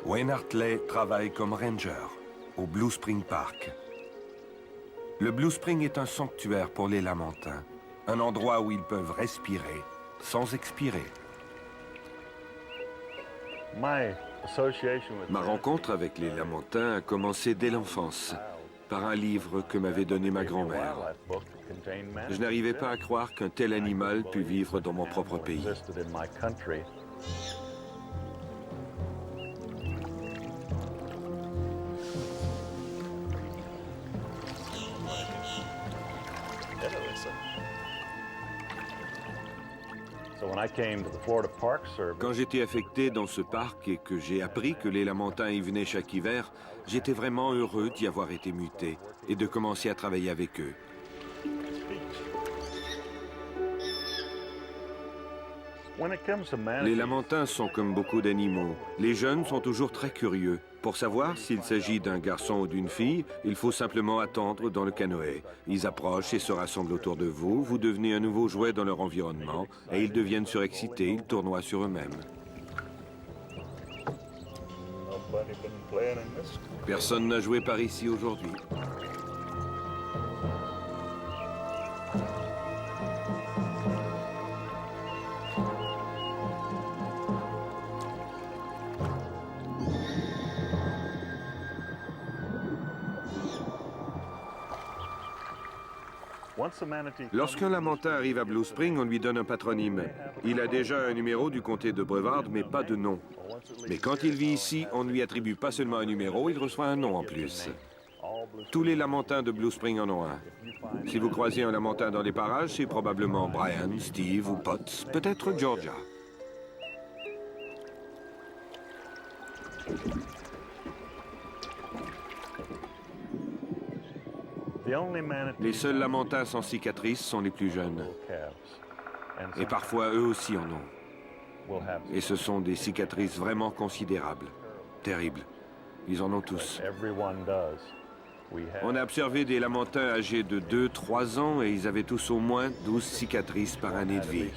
Wayne Hartley travaille comme ranger au Blue Spring Park. Le Blue Spring est un sanctuaire pour les Lamentins, un endroit où ils peuvent respirer sans expirer. Ma rencontre avec les Lamentins a commencé dès l'enfance, par un livre que m'avait donné ma grand-mère. Je n'arrivais pas à croire qu'un tel animal pût vivre dans mon propre pays. Quand j'étais affecté dans ce parc et que j'ai appris que les Lamentins y venaient chaque hiver, j'étais vraiment heureux d'y avoir été muté et de commencer à travailler avec eux. Les Lamentins sont comme beaucoup d'animaux. Les jeunes sont toujours très curieux. Pour savoir s'il s'agit d'un garçon ou d'une fille, il faut simplement attendre dans le canoë. Ils approchent et se rassemblent autour de vous. Vous devenez un nouveau jouet dans leur environnement et ils deviennent surexcités. Ils tournoient sur eux-mêmes. Personne n'a joué par ici aujourd'hui. Lorsqu'un Lamentin arrive à Blue Spring, on lui donne un patronyme. Il a déjà un numéro du comté de Brevard, mais pas de nom. Mais quand il vit ici, on ne lui attribue pas seulement un numéro, il reçoit un nom en plus. Tous les Lamentins de Blue Spring en ont un. Si vous croisez un Lamentin dans les parages, c'est probablement Brian, Steve ou Potts, peut-être Georgia. Les seuls Lamentins sans cicatrices sont les plus jeunes. Et parfois, eux aussi en ont. Et ce sont des cicatrices vraiment considérables. Terribles. Ils en ont tous. On a observé des Lamentins âgés de 2-3 ans et ils avaient tous au moins 12 cicatrices par année de vie.